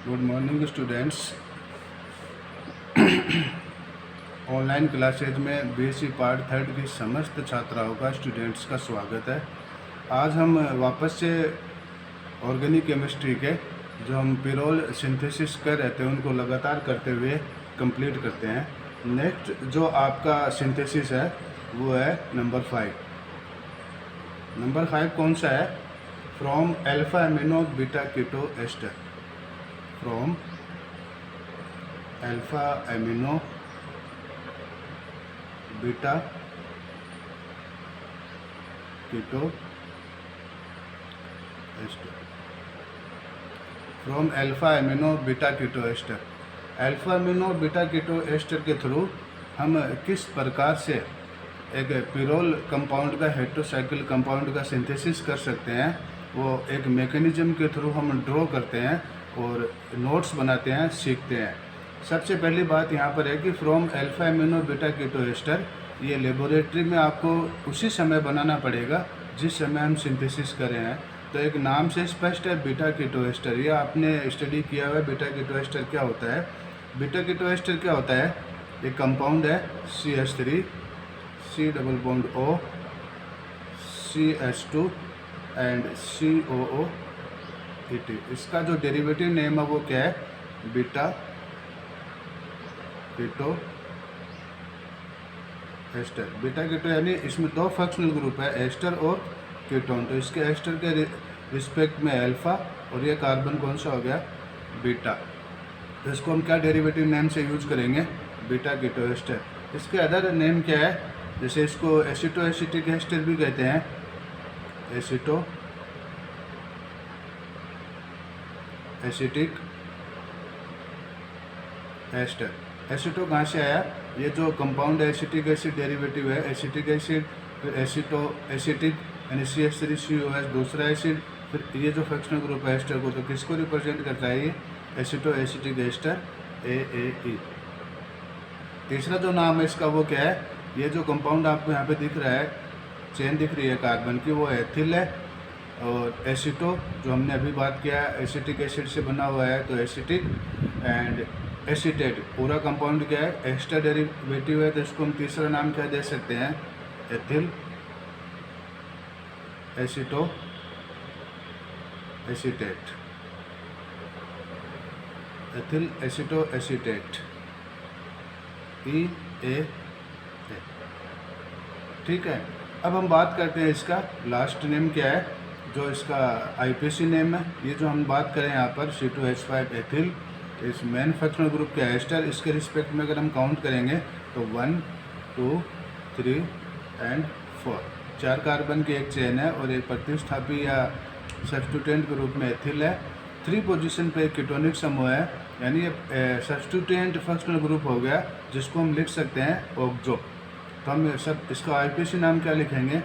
Good morning students. Online classes में BSc part third की समस्त छात्राओं का स्टूडेंट्स का स्वागत है। आज हम वापस से ऑर्गेनिक केमिस्ट्री के जो हम पिरोल सिंथेसिस कर रहे थे उनको लगातार करते हुए कंप्लीट करते हैं। नेक्स्ट जो आपका सिंथेसिस है वो है नंबर 5। नंबर 5 कौन सा है? From alpha amino beta keto ester. From alpha amino beta keto ester. From alpha amino beta keto ester. Alpha amino beta keto ester के थ्रू हम किस प्रकार से एक पिरोल कंपाउंड का हेटेरोसाइक्लिक कंपाउंड का सिंथेसिस कर सकते हैं, वो एक मैकेनिज्म के थ्रू हम ड्रॉ करते हैं और नोट्स बनाते हैं, सीखते हैं। सबसे पहली बात यहाँ पर है कि from alpha amino beta keto ester, ये लेबोरेटरी में आपको उसी समय बनाना पड़ेगा जिस समय हम सिंथेसिस कर रहे हैं। तो एक नाम से स्पष्ट है बीटा कीटो एस्टर, ये आपने स्टडी किया हुआ है। बीटा कीटो एस्टर क्या होता है? बीटा कीटो एस्टर क्या होता है? एक कंपाउंड है CH3 C double bond O CH2 and COOET। इसका जो डेरिवेटिव नेम है वो क्या है? Beta keto ester. Beta keto यानी इसमें दो फंक्शनल ग्रुप है, एस्टर और कीटोन। तो इसके एस्टर के रिस्पेक्ट में अल्फा और ये कार्बन कौन सा हो गया? बीटा। तो इसको हम क्या डेरिवेटिव नेम से यूज करेंगे? Beta keto ester. इसके अदर नेम क्या है? जैसे इसको एसिटो एसिटिक एस्टर भी कहते हैं, एसिटो एसिटिक एस्टर। एसिटो कहाँ से आया? ये जो कंपाउंड एसिटिक एसिड डेरिवेटिव है, एसिटिक एसिड, फिर एसिटो एसिटिक यानी CH3COH दूसरा एसिड, फिर ये जो फंक्शनल ग्रुप है एस्टर को, तो किसको रिप्रेजेंट करता है? ये एसिटो एसिटिक एस्टर AAE। तीसरा जो नाम है इसका वो क्या है? ये जो कंपाउंड आपको यहाँ पे दिख रहा है, चेन दिख रही है कार्बन की, वो एथिल है। और एसिटो जो हमने अभी बात किया एसिटिक एसिड से बना हुआ है, तो एसिटिक एंड एसिटेट पूरा कंपाउंड क्या है? एस्टर डेरिवेटिव है। तो इसको हम तीसरा नाम क्या दे सकते हैं? Ethyl एसिटो acetate. Ethyl एसिटो acetate EAA। ठीक है। अब हम बात करते हैं इसका लास्ट नेम क्या है, जो इसका IPC नेम है। ये जो हम बात करें यहाँ पर C2H5 एथिल, इस मेन फंक्शनल ग्रुप के एस्टर, इसके रिस्पेक्ट में अगर हम काउंट करेंगे तो 1 2 3 एंड 4, 4 कार्बन की एक चेन है और एक प्रतिस्थापी या सब्स्टिट्यूटेंट के रूप में एथिल है। 3 पोजीशन पे कीटोनिक समूह है, यानी ये सब्स्टिट्यूटेंट फंक्शनल ग्रुप हो गया, जिसको हम लिख सकते हैं ऑक्सो। तो हम सब इसका IPC नाम क्या लिखेंगे?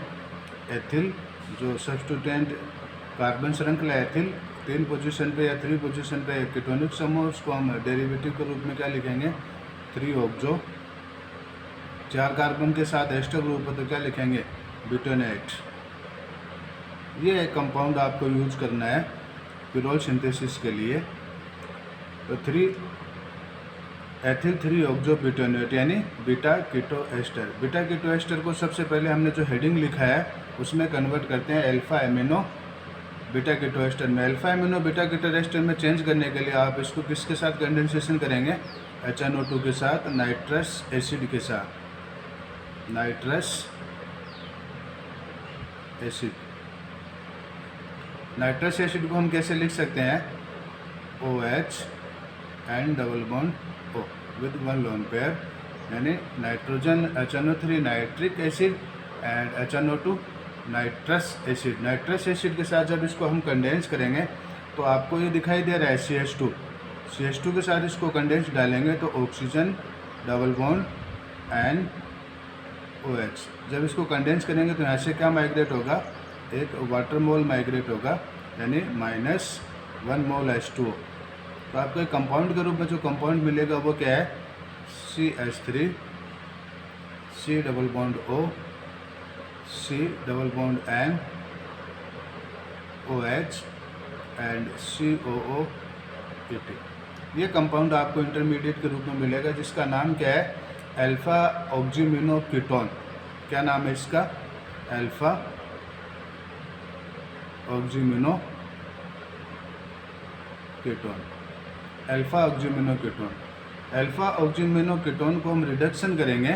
एथिल, जो सब्स्टिट्यूटेंट कार्बन श्रृंखला एथिल, 3 पोजीशन पे या 3 पोजीशन पे कीटोनिक समूह, उसको हम डेरिवेटिव के रूप में क्या लिखेंगे? 3 ऑक्सो। 4 कार्बन के साथ एस्टर ग्रुप है तो क्या लिखेंगे? ब्यूटेनेट। ये कंपाउंड आपको यूज करना है पिरोल सिंथेसिस के लिए। तो 3 एथिल 3 ऑक्सो ब्यूटेनेट यानी beta keto ester. Beta keto ester को सबसे पहले हमने जो हेडिंग लिखा है उसमें कन्वर्ट करते हैं alpha amino beta keto ester में। Alpha amino beta keto ester में चेंज करने के लिए आप इसको किसके साथ कंडेंसेशन करेंगे? HNO2 के साथ, नाइट्रस एसिड के साथ, नाइट्रस एसिड। नाइट्रस एसिड को हम कैसे लिख सकते हैं? OH and double bond O with 1 lone pair, यानी nitrogen HNO3 nitric acid and HNO2 nitrous acid. Nitrous acid के साथ जब इसको हम कंडेंस करेंगे तो आपको ये दिखाई दे रहा है CH2 के साथ इसको कंडेंस डालेंगे तो oxygen double bond and OH। जब इसको कंडेंस करेंगे तो यहाँ से क्या माइग्रेट होगा? एक वाटर मोल माइग्रेट होगा, यानी -1 मोल H2O। तो आपको एक कंपाउंड के रूप में जो कंपाउंड मिलेगा वो क्या है? CH3 C double bond O C double bond N OH and COO AT। ये कंपाउंड आपको इंटरमीडिएट के रूप में मिलेगा जिसका नाम क्या है, अल्फा ऑक्सीमिनोकीटोन। क्या नाम है इसका, अल्फा ऑक्सीमिनोकीटोन, अल्फा ऑक्सीमिनोकीटोन। अल्फा ऑक्सीमिनोकीटोन को हम रिडक्शन करेंगे।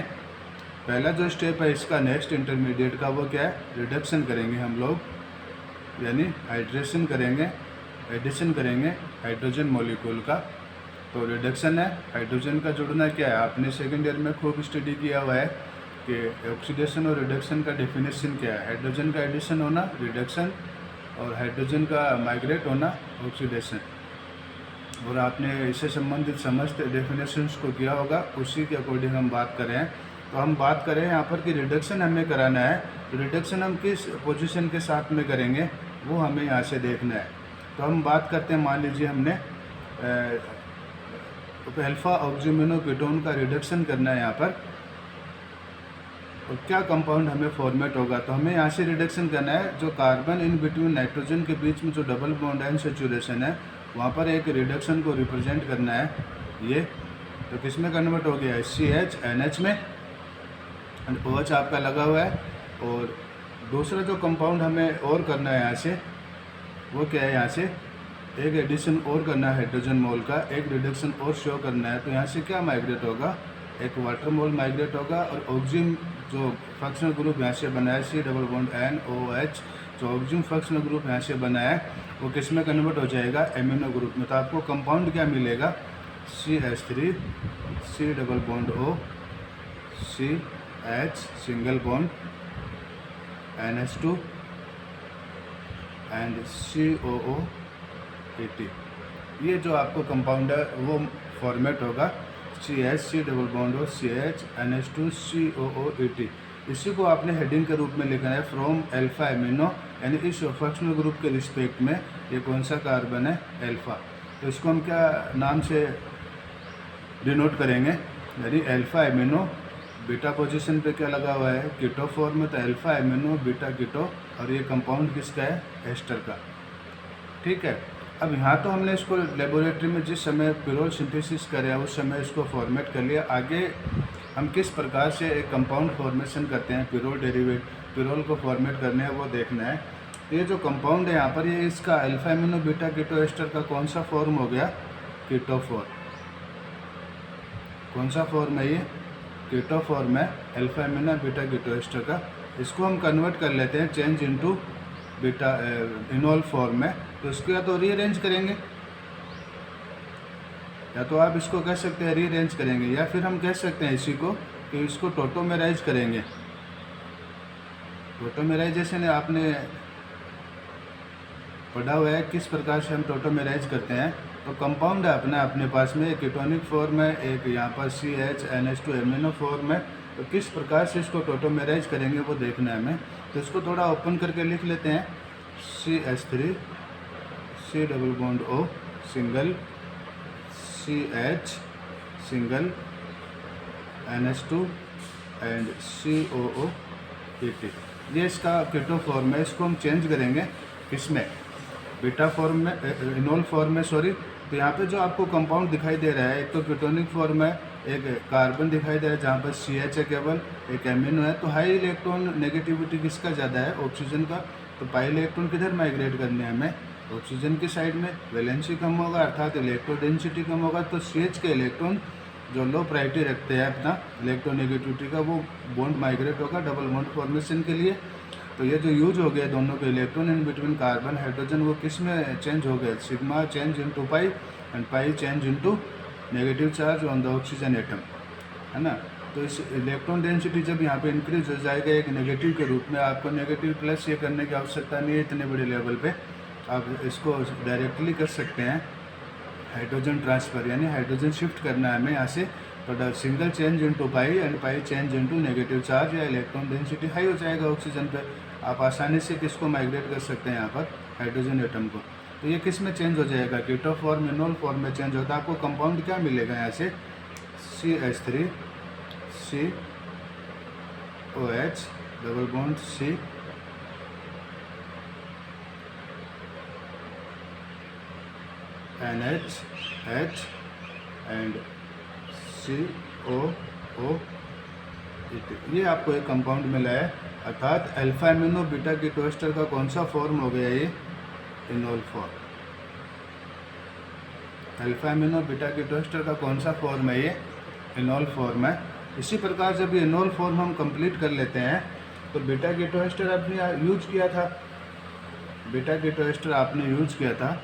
पहला जो स्टेप है इसका नेक्स्ट इंटरमीडिएट का वो क्या है, रिडक्शन करेंगे हम लोग, यानी हाइड्रेशन करेंगे, एडिशन करेंगे हाइड्रोजन मॉलिक्यूल का। तो रिडक्शन है, हाइड्रोजन का जुड़ना क्या है, आपने सेकेंड ईयर में खूब स्टडी किया हुआ है कि ऑक्सीडेशन और रिडक्शन का डेफिनेशन क्या है। हाइड्रोजन का एडिशन होना रिडक्शन, और हाइड्रोजन का माइग्रेट होना ऑक्सीडेशन। और आपने इससे संबंधित समस्त डेफिनेशंस को किया होगा, उसी के अकॉर्डिंग हम बात कर रहे हैं। तो हम बात करें यहाँ पर कि रिडक्शन हमें कराना है, तो रिडक्शन हम किस पोजीशन के साथ में करेंगे वो हमें यहाँ से देखना है। तो हम बात करते हैं, मान लीजिए हमने अल्फा ऑक्सीमिनोकीटोन का रिडक्शन करना है यहाँ पर, और क्या कंपाउंड हमें फॉर्मेट होगा। तो हमें यहाँ से रिडक्शन करना है, जो कार्बन इन बिटवीन नाइट्रोजन के बीच में जो डबल बॉन्ड एंड सैचुरेशन है वहाँ पर एक रिडक्शन को रिप्रेजेंट करना है। ये तो किस में कन्वर्ट हो गया है, CH NH में, एंड OH आपका लगा हुआ है। और दूसरा जो कंपाउंड हमें और करना है यहाँ से वो क्या है, यहाँ से एक एडिशन और करना है हाइड्रोजन मोल का, एक रिडक्शन और शो करना है। तो यहाँ से क्या माइग्रेट होगा, एक वाटर मोल माइग्रेट होगा, और ऑक्सीजन जो फंक्शनल ग्रुप यहाँ से बना है C डबल बॉन्ड NOH, जो ऑक्सीजन फंक्शनल ग्रुप यहाँ से बना है वो किस में कन्वर्ट हो जाएगा, एमिनो ग्रुप में। तो आपको कंपाउंड क्या मिलेगा, CH3 C double bond O CH single bond NH2 and COO AT। ये जो आपको कंपाउंड है वो फॉर्मेट होगा CH C double bond O CH NH2 COO AT। इसी को आपने हेडिंग के रूप में लिखना है फ्रॉम अल्फा एमिनो, यानी इस फंक्शनल ग्रुप के रिस्पेक्ट में ये कौन सा कार्बन है, अल्फा। तो इसको हम क्या नाम से डिनोट करेंगे, यानी अल्फा एमिनो, बीटा पोजीशन पे क्या लगा हुआ है, कीटो फॉर्म में, तो अल्फा एमिनो बीटा कीटो, और ये कंपाउंड किसका है, एस्टर का। ठीक है, अब यहाँ तो हमने इसको लेबोरेटरी में जिस समय पिरोल सिंथेसिस करें उस समय इसको फॉर्मेट कर लिया। आगे हम किस प्रकार से एक कंपाउंड फॉर्मेशन करते हैं, पिरोल को फॉर्मेट करने हैं वो देखना है। तो ये जो कंपाउंड है यहाँ पर, ये इसका alpha amino beta keto ester का कौन सा फॉर्म हो गया, कीटो फॉर्म। कौन सा फॉर्म है ये, कीटो फॉर्म है alpha amino beta keto ester का। इसको हम कन्वर्ट कर लेते हैं change into beta enol form में। तो इसको या तो रीअरेंज करेंगे, या तो आप इसको कह सकते हैं रीअरेंज करेंगे, या फिर हम कह सकते हैं इसी को कि इसको टोटोमेराइज करेंगे। टोटोमेराइजेशन आपने पढ़ा हुआ है किस प्रकार से हम टोटोमेराइज करते हैं। तो कंपाउंड है अपने पास में, एक कीटोनिक फॉर्म है, एक यहाँ पर CH NH2 एमिनो फॉर्म है। तो किस प्रकार से इसको टोटोमेराइज करेंगे वो देखना है हमें। तो इसको थोड़ा ओपन करके लिख लेते हैं, CH3 C double bond O single CH single NH2 and COO AT। ये इसका कीटो फॉर्म है। इसको हम चेंज करेंगे किसमें, बीटा फॉर्म में, इनोल फॉर्म में, सॉरी। तो यहाँ पे जो आपको कंपाउंड दिखाई दे रहा है, एक तो कीटोनिक फॉर्म है, एक कार्बन दिखाई दे रहा है जहाँ पर CH है केवल, एक एमिनो है। तो हाई इलेक्ट्रॉन नेगेटिविटी किसका ज़्यादा है, ऑक्सीजन का। तो पाई इलेक्ट्रॉन किधर माइग्रेट करने हैं हमें, ऑक्सीजन की साइड में। वैलेंसी कम होगा अर्थात इलेक्ट्रो डेंसिटी कम होगा, तो CH के इलेक्ट्रॉन जो लो प्रायोरिटी रखते हैं अपना इलेक्ट्रोनेगेटिविटी का, वो बॉन्ड माइग्रेट होगा डबल बॉन्ड फॉर्मेशन के लिए। तो ये जो यूज हो गया दोनों के electron in between carbon hydrogen, वो किस में चेंज हो गए, sigma change into pi and pi change into negative charge on the oxygen atom, है ना। तो इस इलेक्ट्रॉन डेंसिटी जब यहाँ पे इंक्रीज हो जाएगा एक नेगेटिव के रूप में, आपको नेगेटिव प्लस ये करने की आवश्यकता नहीं है इतने बड़े लेवल पे। आप इसको डायरेक्टली कर सकते हैं हाइड्रोजन ट्रांसफ़र, यानी हाइड्रोजन शिफ्ट करना है हमें यहाँ से। तो single change into pi and pi change into negative charge, या इलेक्ट्रॉन डेंसिटी हाई हो जाएगा ऑक्सीजन पे। आप आसानी से किसको माइग्रेट कर सकते हैं यहाँ पर, हाइड्रोजन एटम को। तो ये किस में चेंज हो जाएगा, कीटो फॉर्म इनोल फॉर्म में चेंज होता है। आपको कंपाउंड क्या मिलेगा यहाँ से, CH3 COH double bond C NH and COOH। ये आपको एक कंपाउंड मिला है, अर्थात alpha amino beta keto ester का कौन सा फॉर्म हो गया ये? Enol form. Alpha amino beta keto ester का कौन सा फॉर्म है ये? इनोल फॉर्म है। इसी प्रकार जब ये इनोल फॉर्म हम कंप्लीट कर लेते हैं तो बीटा कीटो एस्टर आपने यूज किया था, बीटा कीटो एस्टर आपने यूज किया था,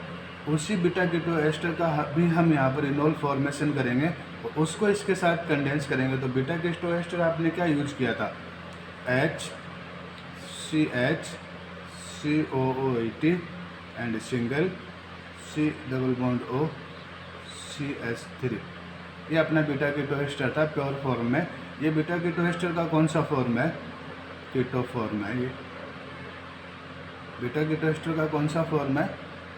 उसी बीटा कीटो एस्टर का भी हम यहाँ पर इनोल फॉर्मेशन करेंगे, उसको इसके साथ कंडेंस करेंगे। तो बीटा कीटो एस्टर आपने क्या यूज किया था? HCH COOH and single C double bond O CH3। ये अपना बीटा कीटो एस्टर था प्योर फॉर्म में। ये बीटा कीटो एस्टर का कौन सा फॉर्म है? कीटो फॉर्म है। ये बीटा कीटो एस्टर का कौन सा फॉर्म है?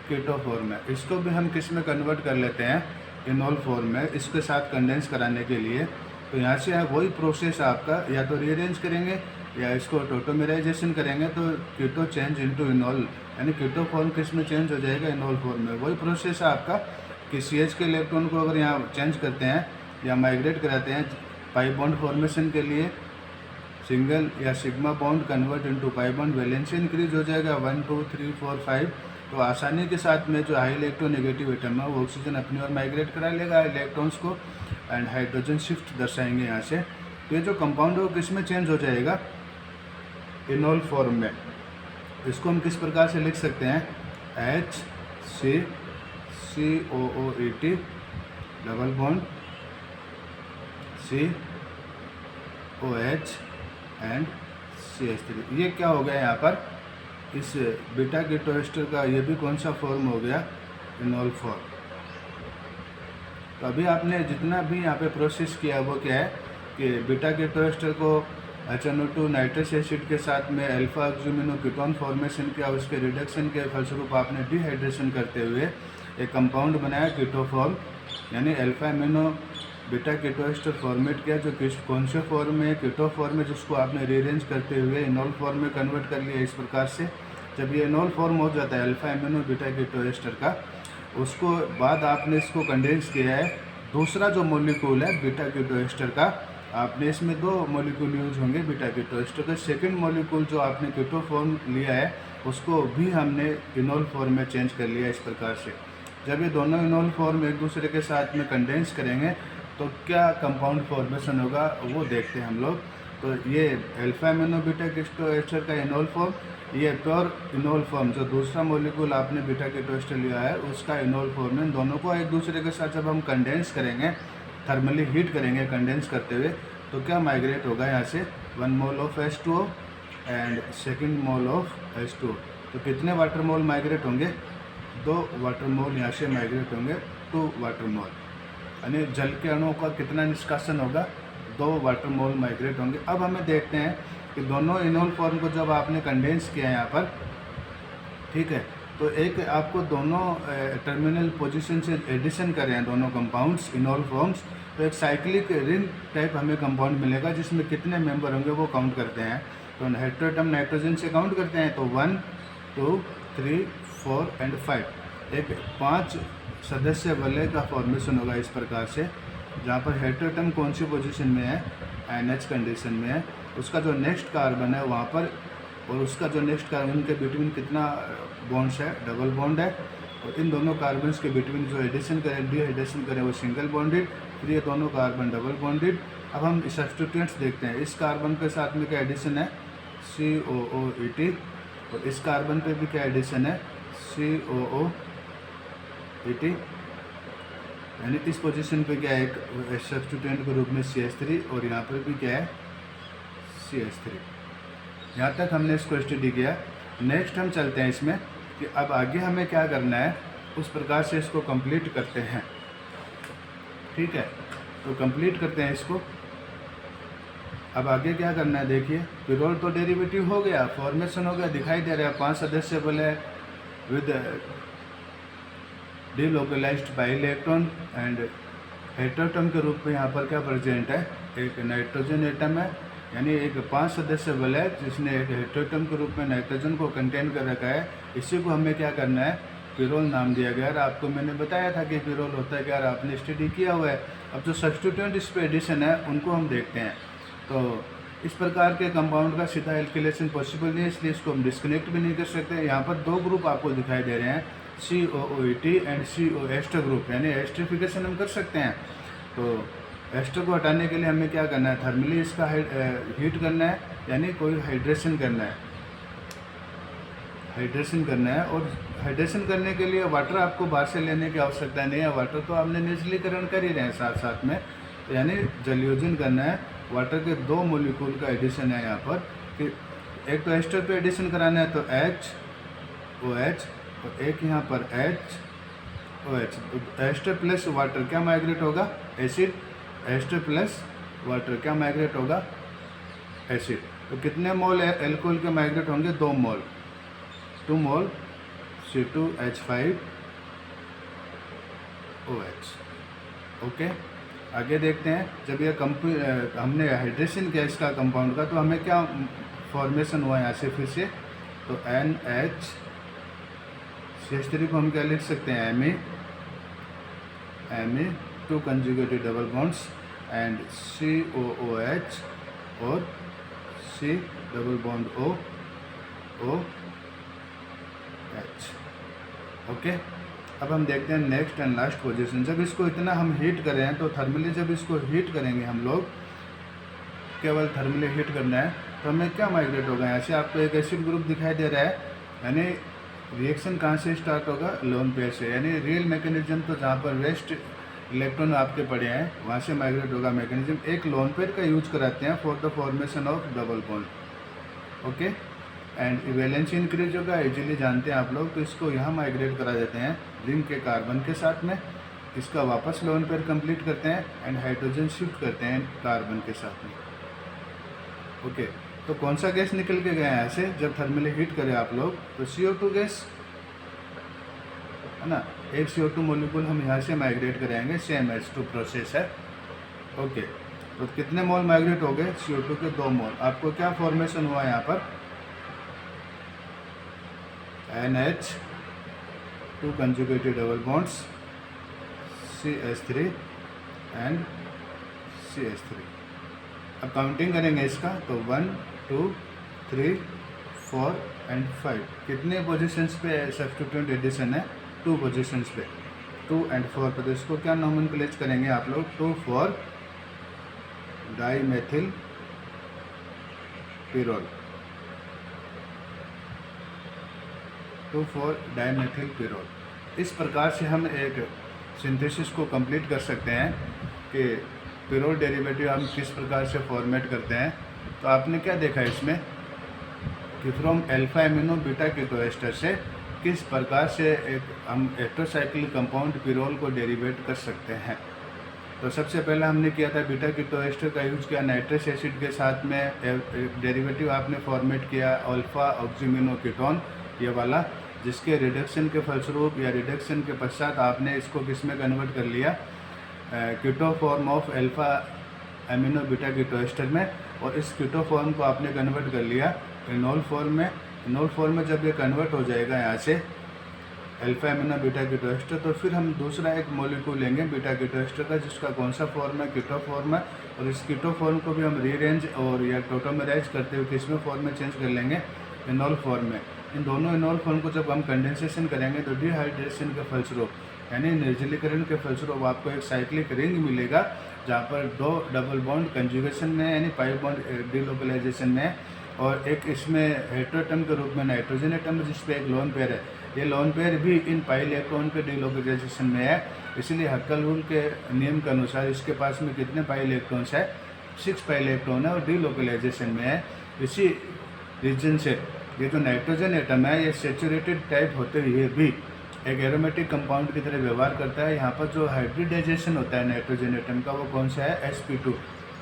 कीटो फॉर्म है। इसको भी हम किस में कन्वर्ट कर लेते हैं? इनोल फॉर्म में, इसके साथ कंडेंस कराने के लिए। तो यहाँ से वही प्रोसेस आपका, या तो रीअरेंज करेंगे या इसको टोटोमेराइजेशन करेंगे, तो कीटो चेंज इनटू इनोल, यानी कीटो फॉर्म किस में चेंज हो जाएगा? इनोल फॉर्म में। वही प्रोसेस है आपका कि CH के इलेक्ट्रॉन को अगर यहाँ चेंज करते हैं या माइग्रेट कराते हैं पाई बॉन्ड फॉर्मेशन के लिए, सिंगल या sigma bond convert into pi bond, valency increase हो जाएगा 1 2 3 4 5। तो आसानी के साथ में जो हाई इलेक्ट्रोनेगेटिव एटम है वो ऑक्सीजन अपनी ओर माइग्रेट करा लेगा इलेक्ट्रॉन्स को, एंड हाइड्रोजन शिफ्ट दर्शाएंगे यहाँ से। तो ये जो कंपाउंड है वो किस में चेंज हो जाएगा? इनोल फॉर्म में। इसको हम किस प्रकार से लिख सकते हैं? HCCOOH double bond COH and CH3। ये क्या हो गया यहाँ पर? इस बीटा कीटो एस्टर का ये भी कौन सा फॉर्म हो गया? Enol form. तो अभी आपने जितना भी यहाँ पे प्रोसेस किया वो क्या है कि बीटा कीटो एस्टर को HNO2 नाइट्रस एसिड के साथ में अल्फा ऑक्सीमिनो कीटोन फॉर्मेशन किया, उसके रिडक्शन के फलस्वरूप आपने डिहाइड्रेशन करते हुए एक कंपाउंड बनाया कीटो फॉर्म, यानी alpha amino beta keto ester format किया, जो किस कौन से फॉर्म में? कीटो फॉर्म में, जिसको आपने रीअरेंज करते हुए इनोल फॉर्म में कन्वर्ट कर लिया। इस प्रकार से जब ये इनोल फॉर्म हो जाता है alpha amino beta keto ester का, उसको बाद आपने इसको कंडेंस किया है। दूसरा जो मॉलिक्यूल है बीटा कीटो एस्टर का, आपने इसमें 2 मॉलिक्यूल यूज होंगे बीटा कीटो एस्टर का। सेकेंड मॉलिक्यूल जो आपने कीटो फॉर्म लिया है उसको भी हमने इनोल फॉर्म में चेंज कर लिया। इस प्रकार से जब ये दोनों इनोल फॉर्म एक दूसरे के साथ में कंडेंस करेंगे तो क्या कंपाउंड फॉर्मेशन होगा वो देखते हैं हम लोग। तो ये alpha amino beta keto ester का इनोल फॉर्म, ये प्योर इनोल फॉर्म जो दूसरा मॉलिक्यूल आपने बीटा कीटो एस्टर लिया है उसका इनोल फॉर्म है। दोनों को एक दूसरे के साथ जब हम कंडेंस करेंगे, थर्मली हीट करेंगे कंडेंस करते हुए, तो क्या माइग्रेट होगा यहाँ से? 1 mole of H2O and second mole of H2O। तो कितने वाटर मोल माइग्रेट होंगे? 2 वाटर मोल यहाँ से माइग्रेट होंगे, 2 वाटर मोल, यानी जल के अणुओं का कितना निष्कासन होगा? 2 वाटर मोल माइग्रेट होंगे। अब हमें देखते हैं कि दोनों इनोल फॉर्म को जब आपने कंडेंस किया यहाँ पर, ठीक है, तो एक आपको दोनों टर्मिनल पोजीशन से एडिशन कर रहे हैं दोनों कंपाउंड्स इनोल फॉर्म्स, तो एक साइक्लिक रिंग टाइप हमें कंपाउंड मिलेगा जिसमें कितने मेंबर होंगे वो काउंट करते हैं। तो हेटेरोटम नाइट्रोजन से काउंट करते हैं, तो 1 2 3 4 एंड 5, एक 5 सदस्य वलय का फॉर्मेशन होगा इस प्रकार से, जहाँ पर हेटेरोटम कौन सी पोजीशन में है? NH कंडीशन में है। उसका जो नेक्स्ट कार्बन है वहाँ पर, और उसका जो नेक्स्ट कार्बन के बिटवीन कितना बॉन्ड्स है? डबल बॉन्ड है। और इन दोनों कार्बन्स के बिटवीन जो एडिशन करें, डिहाइड्रेशन करें, वो सिंगल बॉन्डेड, फिर ये दोनों कार्बन डबल बॉन्डेड। अब हम सब्स्टिट्यूएंट्स देखते हैं। इस कार्बन के साथ में क्या एडिशन है? COOH, और इस कार्बन पे भी क्या एडिशन है? COOH, यानी इस पोजीशन पे क्या है? एक सब्स्टिट्यूएंट के रूप में CH3, और यहाँ पर भी क्या है? CH3। यहाँ तक हमने इसको स्टडी किया। नेक्स्ट हम चलते हैं इसमें कि अब आगे हमें क्या करना है, उस प्रकार से इसको कंप्लीट करते हैं। ठीक है, तो कंप्लीट करते हैं इसको। अब आगे क्या करना है देखिए, पिरोल तो डेरिवेटिव हो गया, फॉर्मेशन हो गया, दिखाई दे रहा है 5 सदस्य बल है with delocalised by electron and हेटेरोटम के रूप में यहाँ पर क्या प्रेजेंट है? एक नाइट्रोजन एटम है, यानी एक 5 सदस्य बल है जिसने एक हेटेरोटम के रूप में नाइट्रोजन को कंटेन कर रखा है। इसी को हमें क्या करना है? पिरोल नाम दिया गया और आपको मैंने बताया था कि पिरोल होता है क्या, आपने स्टडी किया हुआ है। अब जो सब्स्टिट्यूएंट इस पे एडिशन है उनको हम देखते हैं। तो इस प्रकार के कंपाउंड का सीधा एल्किलेशन पॉसिबल नहीं है, इसलिए इसको हम डिस्कनेक्ट भी नहीं कर सकते। यहाँ पर दो ग्रुप आपको दिखाई दे रहे हैं, COOET and CO ester group, यानी एस्टरिफिकेशन हम कर सकते हैं। तो एस्टर को हटाने के लिए हमें क्या करना है, थर्मली इसका हीट करना है, यानी कोई हाइड्रेशन करना है, और हाइड्रेशन करने के लिए वाटर आपको बाहर से लेने की आवश्यकता नहीं है। वाटर तो आपने निर्जलीकरण कर ही रहे हैं साथ साथ में, यानी जलयोजन करना है। वाटर के दो मोलिक्यूल का एडिशन है यहाँ पर, कि एक तो एस्टर पे एडिशन कराना है तो HOH, और एक यहाँ पर HOH। एस्टर प्लस वाटर क्या माइग्रेट होगा, एसिड। एस्टर प्लस वाटर क्या माइग्रेट होगा, एसिड। तो कितने मोल एल्कोहल के माइग्रेट होंगे, 2 मोल, 2 मोल C2H5OH। ओके, आगे देखते हैं। जब ये हमने हाइड्रेशन किया इसका कंपाउंड का, तो हमें क्या फॉर्मेशन हुआ यहाँ से फिर से, तो NH3 को हम क्या लिख सकते हैं, Me 2 conjugated double bonds and COOH और C double bond OH। Okay, अब हम देखते हैं नेक्स्ट एंड लास्ट पोजीशन। जब इसको इतना हम हीट कर रहे हैं, तो थर्मली जब इसको हीट करेंगे हम लोग, केवल थर्मली हीट करना है, तो हमें क्या माइग्रेट होगा, यहाँ से आपको एक एसिड ग्रुप दिखाई दे रहा है, यानी रिएक्शन कहाँ से स्टार्ट होगा, लोन पेयर से। यानी रियल मैकेनिज्म तो जहाँ पर वेस्ट इलेक्ट्रॉन आपके पड़े हैं वहाँ से माइग्रेट होगा मैकेनिज्म। एक लोन पेयर का यूज कराते हैं for the formation of double bond. Okay, and valency increase होगा, इजीली जानते हैं आप लोग। तो इसको यहाँ माइग्रेट करा देते हैं रिंग के कार्बन के साथ में, इसका वापस लोन पेयर कंप्लीट करते हैं एंड हाइड्रोजन शिफ्ट करते हैं कार्बन के साथ में। ओके, तो कौन सा गैस निकल के गया है यहाँ से, जब थर्मली हीट करें आप लोग, तो CO2 गैस है ना। एक CO2 मोलिक्यूल हम यहाँ से माइग्रेट कराएंगे, सेम H2 प्रोसेस है। ओके, तो कितने मोल माइग्रेट हो गए, CO2 के 2 मोल। आपको क्या फॉर्मेशन हुआ यहाँ पर, NH2 conjugated double bonds CH3 and CH3। अब काउंटिंग करेंगे इसका, तो 1 2 3 4 एंड 5। कितने पोजीशंस पे सब्स्टिट्यूएंट एडिशन है, 2 पोजीशंस पे, 2 एंड 4 पे। तो इसको क्या नोमेनक्लेचर करेंगे आप लोग, 2,4 डाईमेथिल पिरोल, 2,4 डाईमेथिल पिरोल। इस प्रकार से हम एक सिंथेसिस को कंप्लीट कर सकते हैं कि पिरोल डेरिवेटिव हम किस प्रकार से फॉर्मेट करते हैं। तो आपने क्या देखा इसमें कि from alpha amino beta keto ester से किस प्रकार से एक हम हेटेरोसाइक्लिक कंपाउंड पिरोल को डेरिवेट कर सकते हैं। तो सबसे पहले हमने किया था बीटा कीटो एस्टर का यूज किया नाइट्रस एसिड के साथ में, डेरिवेटिव आपने फॉर्मेट किया अल्फा ऑक्सीमिनो कीटोन, ये वाला, जिसके रिडक्शन के फलस्वरूप या रिडक्शन के पश्चात आपने इसको किस में कन्वर्ट कर लिया, keto form of alpha amino beta keto ester में। और इस कीटो फॉर्म को आपने कन्वर्ट कर लिया इनोल फॉर्म में। इनोल फॉर्म में जब ये कन्वर्ट हो जाएगा यहाँ से alpha amino beta keto ester, तो फिर हम दूसरा एक मॉलिक्यूल लेंगे बीटा कीटो एस्टर का, जिसका कौन सा फॉर्म है, कीटो फॉर्म है। और इस कीटो फॉर्म को भी हम रीअरेंज और या टोटोमराइज करते हुए किसमें फॉर्म में चेंज कर लेंगे, इनोल फॉर्म में। इन दोनों इनोल फॉर्म को जब हम कंडेंसेशन करेंगे तो डिहाइड्रेशन के फलस्वरूप यानी निर्जलीकरण के फलस्वरूप आपको एक साइक्लिक रिंग मिलेगा, जहाँ पर 2 डबल बॉन्ड कंजुगेशन में यानी पाई बॉन्ड डिलोकलाइजेशन में, और एक इसमें हेटेरोएटम के रूप में नाइट्रोजन एटम है, जिस पे एक लोन पेयर है। ये लोन पेयर भी इन पाई इलेक्ट्रॉन के डिलोकलाइजेशन में है, इसलिए हक्कल रूल के नियम के अनुसार इसके पास में कितने पाई इलेक्ट्रॉन्स है, 6 पाई इलेक्ट्रॉन है और डिलोकलाइजेशन में है। इसी रीजन से ये जो नाइट्रोजन एटम है ये सेचुरेटेड टाइप होते हुए भी एक एरोमेटिक कंपाउंड की तरह व्यवहार करता है। यहाँ पर जो हाइब्रिडाइजेशन होता है नाइट्रोजन एटम का वो कौन सा है, sp2,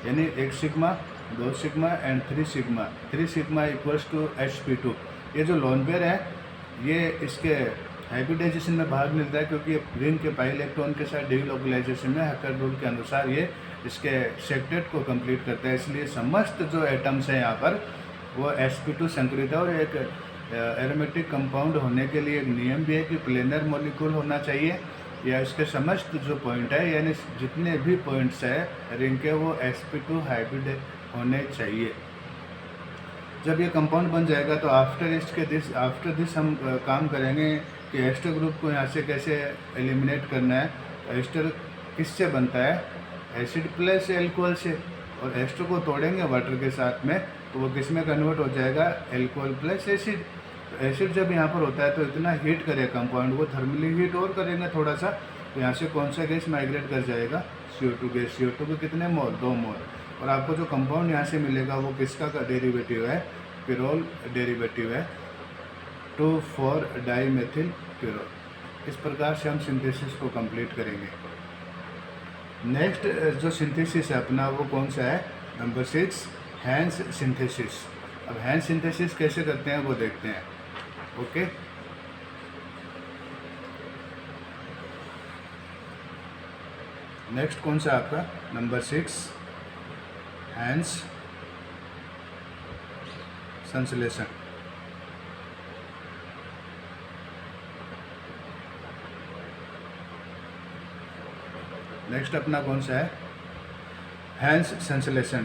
यानी 1 sigma 2 sigma and 3 sigma, 3 sigma equals to sp2। ये जो लोन पेयर है ये इसके हाइब्रिडाइजेशन में भाग मिलता है, क्योंकि रिंग के पाई इलेक्ट्रॉन के साथ डिलोकलाइजेशन में हक्कर रूल के अनुसार ये इसके सेक्टेट को कंप्लीट करता है। इसलिए समस्त जो एटम्स हैं यहाँ पर वो sp2 संकलित है और एक एरोमेटिक कंपाउंड होने के लिए एक नियम भी है कि प्लेनर मॉलिक्यूल होना चाहिए, या इसके समस्त जो पॉइंट है यानी जितने भी पॉइंट्स है रिंग के वो sp2 हाइब्रिड होने चाहिए। जब ये कंपाउंड बन जाएगा तो आफ्टर दिस हम काम करेंगे कि एस्टर ग्रुप को यहाँ से कैसे एलिमिनेट करना है। एस्टर किससे बनता है? एसिड प्लस एल्कोहल से, और एस्टर को तोड़ेंगे वाटर के साथ में तो वो किस में कन्वर्ट हो जाएगा? Alcohol plus acid. तो एसिड जब यहाँ पर होता है तो इतना हीट करेगा कंपाउंड को, थर्मली हीट और करेंगे थोड़ा सा, तो यहाँ से कौन सा गैस माइग्रेट कर जाएगा? CO2 gas. CO2 के कितने मोल? 2 मोल। और आपको जो कंपाउंड यहाँ से मिलेगा वो किसका का डेरिवेटिव है? पिरोल डेरिवेटिव है 2,4-डाईमेथिल पिरोल। इस प्रकार से हम सिंथेसिस को कंप्लीट करेंगे। नेक्स्ट जो सिंथेसिस है अपना वो कौन सा है? Number 6, Hantzsch synthesis. अब हैंस सिंथेसिस कैसे करते हैं वो देखते हैं। ओके, नेक्स्ट कौन सा आपका? नंबर 6, हैंस संश्लेषण। नेक्स्ट अपना कौन सा है? हैंस संश्लेषण।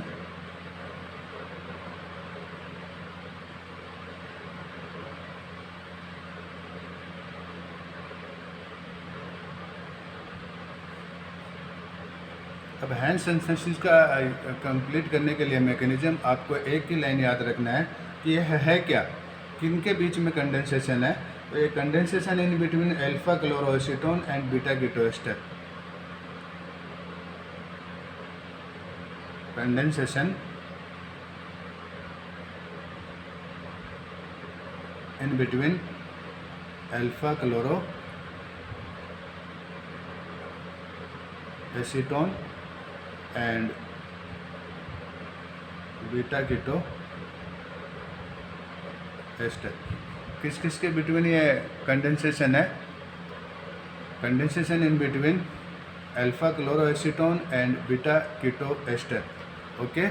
अब हैंस सिंथेसिस का कंप्लीट करने के लिए मैकेनिज्म आपको एक ही लाइन याद रखना है कि यह है क्या, किनके बीच में कंडेंसेशन है। तो ये condensation in between alpha chloroacetone and beta ketoester. Condensation in between alpha chloro acetone and beta keto ester. किस किस के बिटवीन ये कंडेंसेशन है? Condensation in between alpha chloroacetone and beta keto ester. Okay,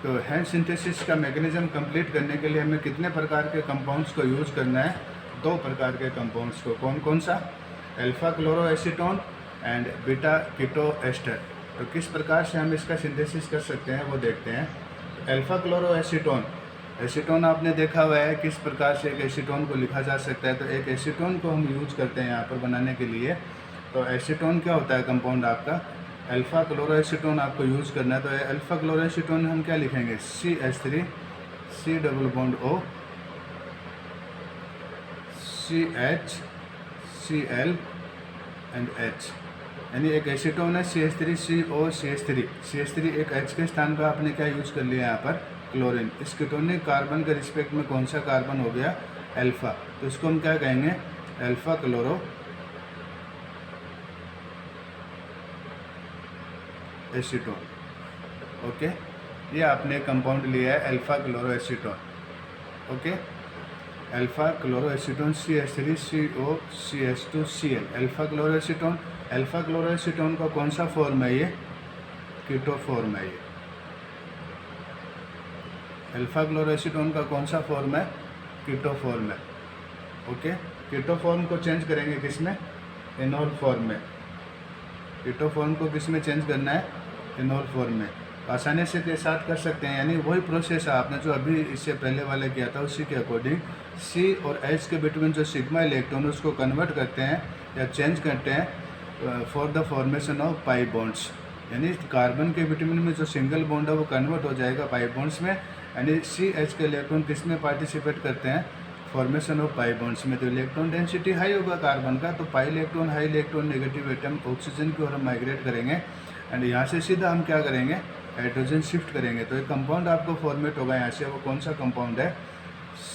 तो Hantzsch synthesis का mechanism complete करने के लिए हमें कितने प्रकार के कंपाउंड्स को यूज़ करना है? 2 प्रकार के कंपाउंड्स को। कौन कौन सा? Alpha chloroacetone and beta keto ester. तो किस प्रकार से हम इसका सिंथेसिस कर सकते हैं वो देखते हैं। अल्फा क्लोरोएसीटोन, एसीटोन आपने देखा हुआ है किस प्रकार से एक एसीटोन को लिखा जा सकता है। तो एक एसीटोन को हम यूज करते हैं यहाँ पर बनाने के लिए। तो एसीटोन क्या होता है? कंपाउंड आपका अल्फा क्लोरोएसीटोन आपको यूज़ करना है। तो अल्फा क्लोरोएसीटोन हम क्या लिखेंगे? CH3 C double bond O CH Cl and H, यानी एक एसीटोन है CH3CO CH3। CH3 एक H के स्थान पर आपने क्या यूज़ कर लिया यहाँ पर? क्लोरीन। इस कीटोनिक कार्बन के रिस्पेक्ट में कौन सा कार्बन हो गया? अल्फा। तो इसको हम क्या कहेंगे? Alpha chloro acetone. ओके, ये आपने कंपाउंड लिया है alpha chloro acetone. Okay, alpha chloro acetone CH3CO CH2Cl। Alpha chloro acetone, alpha chloro acetone का कौन सा फॉर्म है? ये कीटो फॉर्म है। ये अल्फा क्लोरो एसीटोन का कौन सा फॉर्म है? कीटो फॉर्म है। ओके, कीटो फॉर्म को चेंज करेंगे किस में? इनोल फॉर्म में। कीटो फॉर्म को किस में चेंज करना है? इनोल फॉर्म में। आसानी से के साथ कर सकते हैं, यानी वही प्रोसेस है आपने जो अभी इससे पहले वाले किया था उसी के अकॉर्डिंग। C और H के बिटवीन जो सिग्मा इलेक्ट्रॉन उसको कन्वर्ट करते हैं या चेंज करते हैं for the formation of pi bonds, यानी कार्बन के बिटवीन में जो सिंगल बॉन्ड है वो कन्वर्ट हो जाएगा पाई बॉन्ड्स में। यानी CH के इलेक्ट्रॉन किस में पार्टिसिपेट करते हैं? फॉर्मेशन ऑफ पाई बॉन्ड्स में। तो इलेक्ट्रॉन डेंसिटी हाई होगा कार्बन का, तो pi electron high electron negative atom oxygen की ओर हम माइग्रेट करेंगे एंड यहाँ से सीधा हम क्या करेंगे? हाइड्रोजन शिफ्ट करेंगे। तो एक कंपाउंड आपको फॉर्मेट होगा यहाँ से। वो कौन सा कंपाउंड है?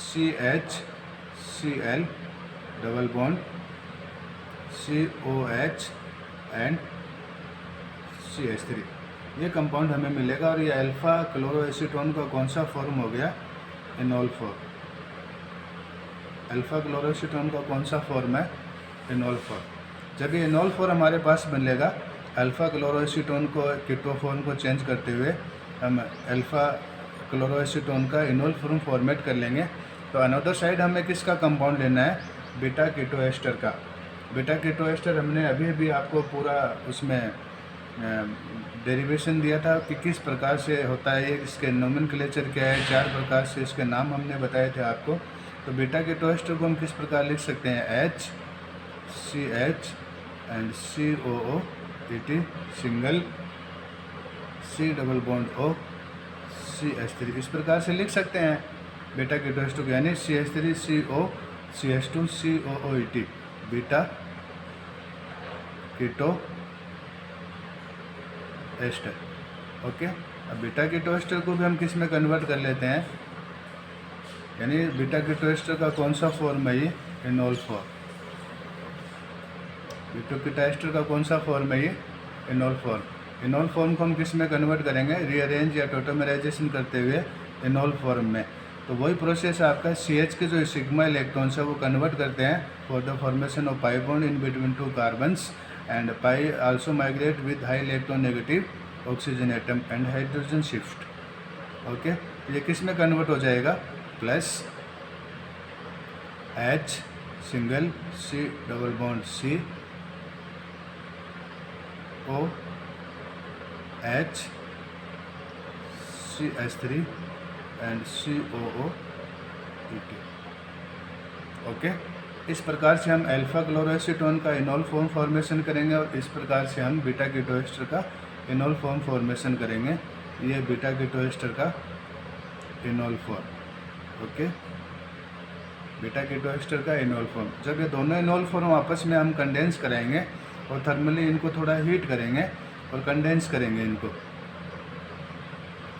CHCl double bond COH and CH3। ये कंपाउंड हमें मिलेगा। और ये अल्फा क्लोरोएसीटोन का कौन सा फॉर्म हो गया? Enol form. अल्फा क्लोरोएसीटोन का कौन सा फॉर्म है? Enol form. जब ये इनोल फॉर्म हमारे पास बनेगा, अल्फा क्लोरोएसीटोन को कीटो फॉर्म को चेंज करते हुए हम अल्फा क्लोरोएसीटोन का इनोल फॉर्म फॉर्मेट कर लेंगे। तो अनदर साइड हमें किसका कंपाउंड लेना है, बीटा कीटो एस्टर का। बीटा कीटो एस्टर हमने अभी आपको पूरा उसमें डेरिवेशन दिया था कि किस प्रकार से होता है ये, इसके नोमेनक्लेचर क्या है, 4 प्रकार से इसके नाम हमने बताए थे आपको। तो बीटा कीटो एस्टर को हम किस प्रकार लिख सकते हैं, HCH and COO single C double bond O CH3, इस प्रकार से लिख सकते हैं बीटा कीटो एस्टर को, यानी CH3 CO CH2 COOET beta keto ester. Okay, अब बीटा कीटो एस्टर को भी हम किस में कन्वर्ट कर लेते हैं, यानी बीटा कीटो एस्टर का कौन सा फॉर्म है ये, enol form. Beta keto ester का कौन सा फॉर्म है ये, इनोल फॉर्म। इनोल फॉर्म को हम किस में कन्वर्ट करेंगे, रीअरेंज या टोटोमराइजेशन करते हुए इनोल फॉर्म में। तो वही प्रोसेस आपका CH के जो सिग्मा इलेक्ट्रॉन्स है वो कन्वर्ट करते हैं for the formation of pi bond in between 2 carbons and pi also migrate with high electron negative oxygen atom and hydrogen shift. Okay, ये किस में कन्वर्ट हो जाएगा, plus H single C double bond C O H CH3 and COOET। Okay, इस प्रकार से हम alpha क्लोरोएसीटोन का इनोल फॉर्म फॉर्मेशन करेंगे और इस प्रकार से हम बीटा कीटो एस्टर का इनोल फॉर्म फॉर्मेशन करेंगे। ये बीटा कीटो एस्टर का enol form. Okay, beta keto ester का इनोल फॉर्म। जब ये दोनों इनोल फॉर्म आपस में हम कंडेंस कराएंगे और थर्मली इनको थोड़ा हीट करेंगे और कंडेंस करेंगे इनको,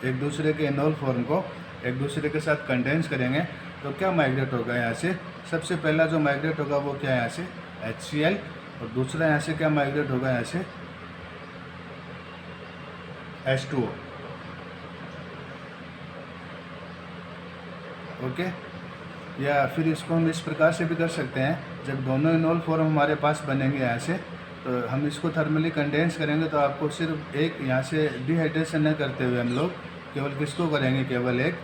एक दूसरे के इनोल फॉर्म को एक दूसरे के साथ कंडेंस करेंगे, तो क्या माइग्रेट होगा यहाँ से, सबसे पहला जो माइग्रेट होगा वो क्या है, यहाँ से HCl, और दूसरा यहाँ से क्या माइग्रेट होगा, यहाँ से H2O। ओके, या फिर इसको हम इस प्रकार से भी कर सकते हैं, जब दोनों इनोल फॉर्म हमारे पास बनेंगे यहाँ से, तो हम इसको थर्मली कंडेंस करेंगे, तो आपको सिर्फ एक यहाँ से डिहाइड्रेशन न करते हुए हम लोग केवल किसको करेंगे, केवल एक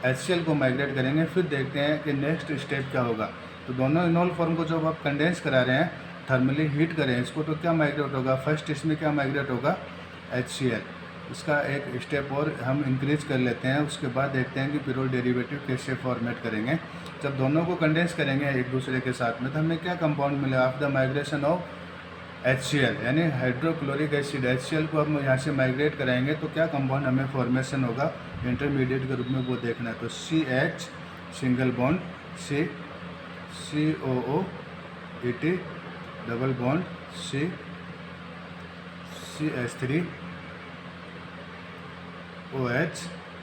HCl को माइग्रेट करेंगे। फिर देखते हैं कि नेक्स्ट स्टेप क्या होगा। तो दोनों इनोल फॉर्म को जब आप कंडेंस करा रहे हैं, थर्मली हीट करें इसको, तो क्या माइग्रेट होगा, फर्स्ट इसमें क्या माइग्रेट होगा, HCl। इसका एक स्टेप और हम इंक्रीज कर लेते हैं, उसके बाद देखते हैं कि पिरोल डेरिवेटिव कैसे फॉर्मेट करेंगे। जब दोनों को कंडेंस करेंगे एक दूसरे के साथ में, तो हमें क्या कंपाउंड मिलेगा, after the migration of HCl, यानी हाइड्रोक्लोरिक एसिड। HCl को हम यहाँ से माइग्रेट कराएंगे तो क्या कंपाउंड हमें फॉर्मेशन होगा इंटरमीडिएट के रूप में, वो देखना है। तो CH single bond C COOET double bond C CH3 OH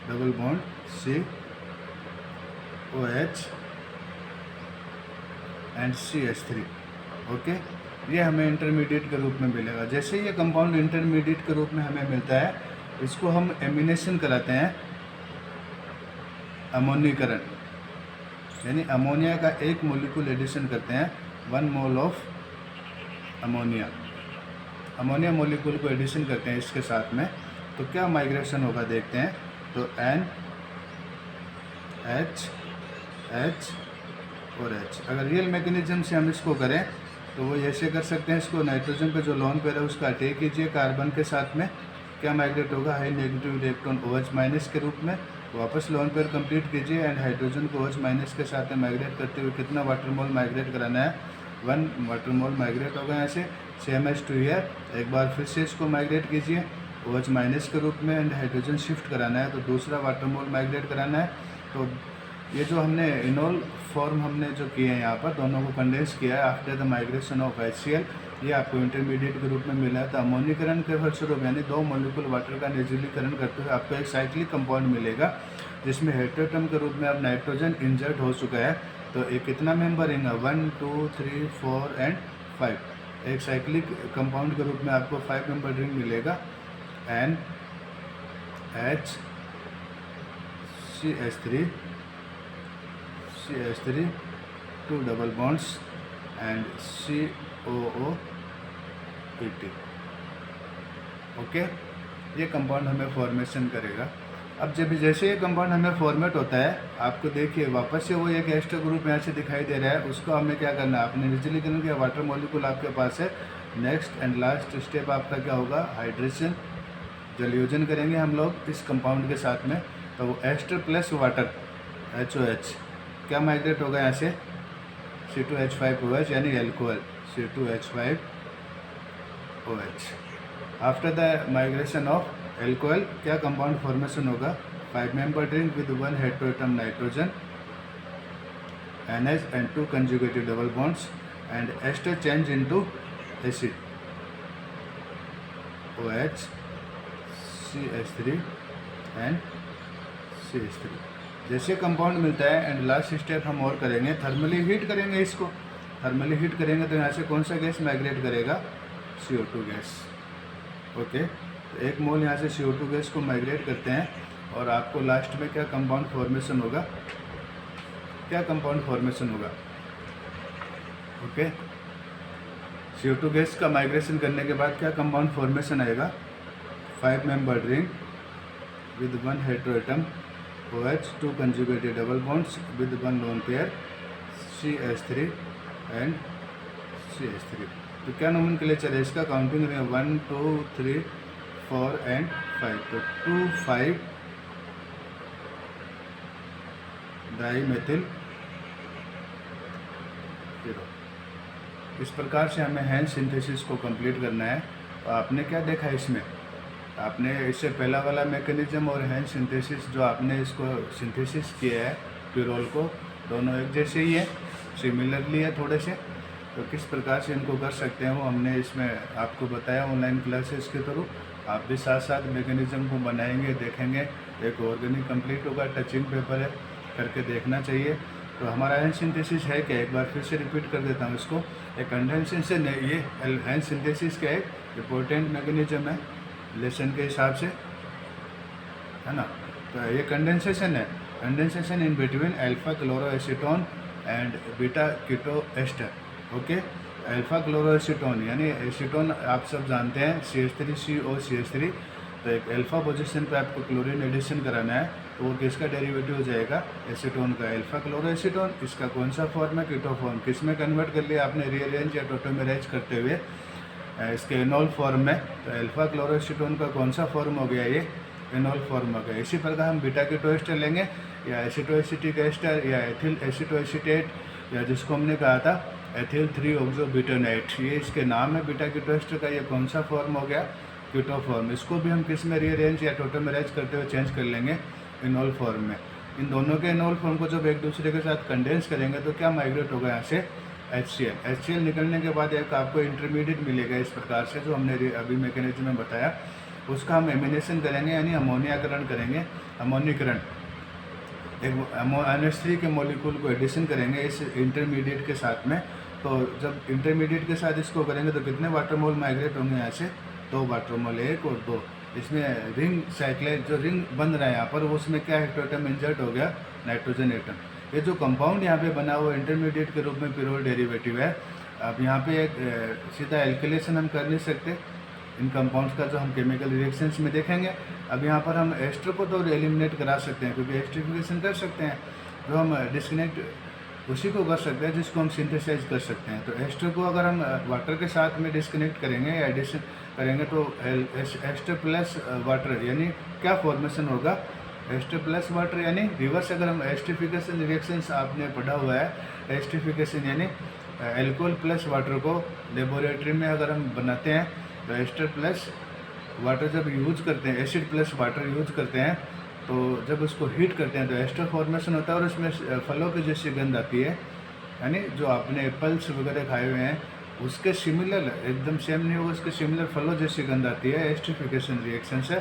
double bond C OH and CH3। Okay, ये हमें इंटरमीडिएट के रूप में मिलेगा। जैसे ये कंपाउंड इंटरमीडिएट के रूप में हमें मिलता है, इसको हम एमिनेशन कराते हैं, अमोनीकरण, यानी अमोनिया का एक मोलिक्यूल एडिशन करते हैं, 1 mole of ammonia, ammonia molecule को एडिशन करते हैं इसके साथ में, तो क्या माइग्रेशन होगा देखते हैं। तो NH H और H। अगर रियल मैकेनिज्म से हम इसको करें तो वो ऐसे कर सकते हैं, इसको नाइट्रोजन पे जो लोन पेयर है उसका अटैक कीजिए, कार्बन के साथ में क्या माइग्रेट होगा, high negative electron OH minus के रूप में, वापस लोन पेयर कंप्लीट कीजिए एंड हाइड्रोजन को OH माइनस के साथ में माइग्रेट करते हुए कितना वाटर मोल माइग्रेट कराना है, 1 वाटर मोल माइग्रेट होगा यहाँ से। सेम एज टू हियर, एक बार फिर से इसको माइग्रेट कीजिए OH माइनस के रूप में एंड हाइड्रोजन शिफ्ट कराना है, तो दूसरा वाटर मोल माइग्रेट कराना है। तो ये जो हमने इनोल फॉर्म हमने जो किए हैं यहाँ पर, दोनों को कंडेंस किया है after the migration of HCl, ये आपको इंटरमीडिएट के रूप में मिला है। तो अमोनीकरण के फलस्वरूप यानी 2 मॉलिक्यूल वाटर का निर्जलीकरण करते हुए आपको एक साइक्लिक कंपाउंड मिलेगा, जिसमें हेटेरोटम के रूप में अब नाइट्रोजन इंजर्ट हो चुका है। तो ये कितना मेंबर रहेगा, 1 2 3 4 एंड 5। एक साइक्लिक कंपाउंड के रूप में आपको 5 मेंबर रिंग मिलेगा, NH CH3 2 double bonds and COOET। Okay, ये कंपाउंड हमें फॉर्मेशन करेगा। अब जब जैसे ये कंपाउंड हमें फॉर्मेट होता है, आपको देखिए वापस से वो एक एस्टर ग्रुप यहाँ से दिखाई दे रहा है, उसको हमें क्या करना है, आपने निर्जलीकरण किया, वाटर मॉलिक्यूल आपके पास है। नेक्स्ट एंड लास्ट स्टेप आपका क्या होगा, हाइड्रेशन, जलयोजन करेंगे हम लोग इस कंपाउंड के साथ में। तो वो एस्टर प्लस वाटर HOH क्या माइग्रेट होगा यहाँ से, C2H5OH यानी alcohol, C2H5OH। After the migration of alcohol क्या कंपाउंड फॉर्मेशन होगा, 5 member drink with 1 heteroatom nitrogen NH and 2 conjugated double bonds and ester change into acid OH CH3 and CH3 जैसे compound मिलता है। And last step हम और करेंगे, thermally heat करेंगे इसको। थर्मली हीट करेंगे तो यहाँ से कौन सा गैस माइग्रेट करेगा, CO2 गैस। ओके, तो 1 मोल यहाँ से CO2 गैस को माइग्रेट करते हैं और आपको लास्ट में क्या कंपाउंड फॉर्मेशन होगा, क्या कंपाउंड फॉर्मेशन होगा। ओके, CO2 गैस का माइग्रेशन करने के बाद क्या कंपाउंड फॉर्मेशन आएगा, 5 member ring with 1 heteroatom OH, 2 conjugated double bonds with 1 lone pair CH3 and CH3। तो क्या नोमेनक्लेचर है इसका, काउंटिंग में 1 2 3 4 एंड 5, तो 2,5 डाईमेथिल हीरो। इस प्रकार से हमें हैंड सिंथेसिस को कंप्लीट करना है। तो आपने क्या देखा इसमें, आपने इससे पहला वाला मैकेनिज्म और हैंड सिंथेसिस जो आपने इसको सिंथेसिस किया है पिरोल को, दोनों एक जैसे ही है, सिमिलरली है थोड़े से। तो किस प्रकार से इनको कर सकते हैं वो हमने इसमें आपको बताया ऑनलाइन क्लासेस के थ्रू। आप भी साथ साथ मैकेनिज्म को बनाएंगे, देखेंगे। एक ऑर्गेनिक कंप्लीट होगा, टचिंग पेपर है, करके देखना चाहिए। तो हमारा हैंड सिंथेसिस है क्या, एक बार फिर से रिपीट कर देता हूँ इसको। एक कंडेंसेशन है, ये हैंड सिंथेसिस का एक इम्पोर्टेंट मैकेनिज्म है लेसन के हिसाब से, है ना। तो ये कंडेंसेशन है, condensation in between alpha chloroacetone and beta keto ester. Okay, alpha chloroacetone यानी एसीटोन आप सब जानते हैं CH3COCH3। तो एक अल्फा पोजीशन पे आपको क्लोरीन एडिशन कराना है, तो वो किसका डेरिवेटिव हो जाएगा, एसीटोन का, अल्फा क्लोरोएसीटोन। इसका कौन सा फॉर्म है, कीटो फॉर्म। किस में कन्वर्ट कर लिया आपने, रीअरेंज या टोटोमेराइज करते हुए इसके एनॉल फॉर्म में। तो अल्फा क्लोरोएसीटोन का कौन सा फॉर्म हो गया, ये एनॉल फॉर्म हो गया। इसी प्रकार हम बीटा कीटो एस्टर लेंगे, या एसिटोएसिटिक एस्टर, या एथिल एसिटोएसिटेट, या जिसको हमने कहा था एथिल 3-ऑक्सोब्यूटानाइट, ये इसके नाम है बीटा कीटो एस्टर का। ये कौन सा फॉर्म हो गया, कीटो फॉर्म। इसको भी हम किस में रीअरेंज या टोटोमेराइज करते हुए चेंज कर लेंगे, एनॉल फॉर्म में। इन दोनों के एनॉल फॉर्म को जब एक दूसरे के साथ कंडेंस करेंगे तो क्या माइग्रेट होगा यहाँ से, HCl निकलने के बाद एक आपको इंटरमीडिएट मिलेगा इस प्रकार से, जो हमने अभी मैकेनिज्म में बताया। उसका हम एमिनेशन करेंगे यानी अमोनियाकरण करेंगे, अमोनीकरण। एक NH3 के मॉलिक्यूल को एडिशन करेंगे इस इंटरमीडिएट के साथ में। तो जब इंटरमीडिएट के साथ इसको करेंगे तो कितने वाटर मोल माइग्रेट होंगे यहाँ से, 2 वाटर मोल, 1 और 2। इसमें रिंग साइक्लाइड जो रिंग बन रहा है यहाँ पर, वो उसमें क्या हेटेरोएटम इंजर्ट हो गया, नाइट्रोजन एटम। ये जो कंपाउंड यहाँ पे बना हुआ इंटरमीडिएट के रूप में पिरोल डेरिवेटिव है। अब यहाँ पे एक सीधा एल्किलेशन हम कर नहीं सकते इन कंपाउंड्स का, जो हम केमिकल रिएक्शंस में देखेंगे। अब यहाँ पर हम एस्टर को तो एलिमिनेट करा सकते हैं, क्योंकि एस्टरिफिकेशन कर सकते हैं। जो हम डिस्कनेक्ट उसी को कर सकते हैं जिसको हम सिंथेसाइज कर सकते हैं। तो एस्टर को अगर हम वाटर के साथ में डिस्कनेक्ट करेंगे या एडिशन करेंगे तो एस्टर प्लस वाटर यानी क्या फॉर्मेशन होगा, एस्टर प्लस वाटर यानी रिवर्स। अगर हम एस्टरिफिकेशन रिएक्शंस आपने पढ़ा हुआ है, एस्टरिफिकेशन यानी एल्कोहल प्लस वाटर को लेबोरेटरी में अगर हम बनाते हैं तो एस्टर प्लस वाटर जब यूज करते हैं, एसिड प्लस वाटर यूज करते हैं, तो जब उसको हीट करते हैं तो एस्टर फॉर्मेशन होता है और उसमें फलों की जैसी गंध आती है। यानी जो आपने एप्पल्स वगैरह खाए हुए हैं उसके सिमिलर, एकदम सेम नहीं होगा, उसके सिमिलर फलों जैसी गंध आती है, एस्टरिफिकेशन रिएक्शन से।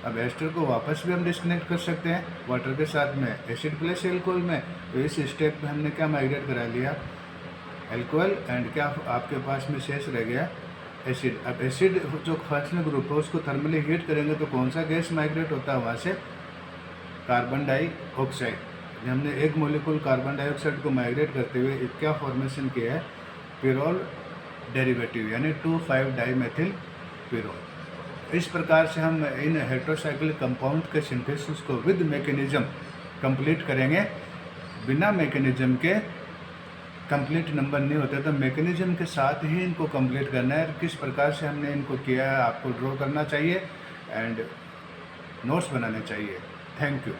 अब एस्टर को वापस भी हम डिस्कनेक्ट कर सकते हैं वाटर के साथ में, एसिड प्लस एल्कोहल में। तो इस स्टेप में हमने क्या माइग्रेट करा लिया, एल्कोहल, एंड क्या आपके पास में शेष रह गया, एसिड। अब एसिड जो फंक्शनल ग्रुप है उसको थर्मली हीट करेंगे तो कौन सा गैस माइग्रेट होता है वहाँ से, कार्बन डाइऑक्साइड। हमने एक मोलिकुल कार्बन डाइऑक्साइड को माइग्रेट करते हुए क्या फॉर्मेशन किया है, पिरोल डेरिवेटिव यानी 2,5 डाईमेथिल पिरोल। इस प्रकार से हम इन हेटेरोसाइक्लिक कंपाउंड के सिंथेसिस को विद मैकेनिज्म कंप्लीट करेंगे। बिना मैकेनिज्म के कंप्लीट नंबर नहीं होते, तो मैकेनिज्म के साथ ही इनको कंप्लीट करना है। किस प्रकार से हमने इनको किया है आपको ड्रॉ करना चाहिए एंड नोट्स बनाने चाहिए। Thank you.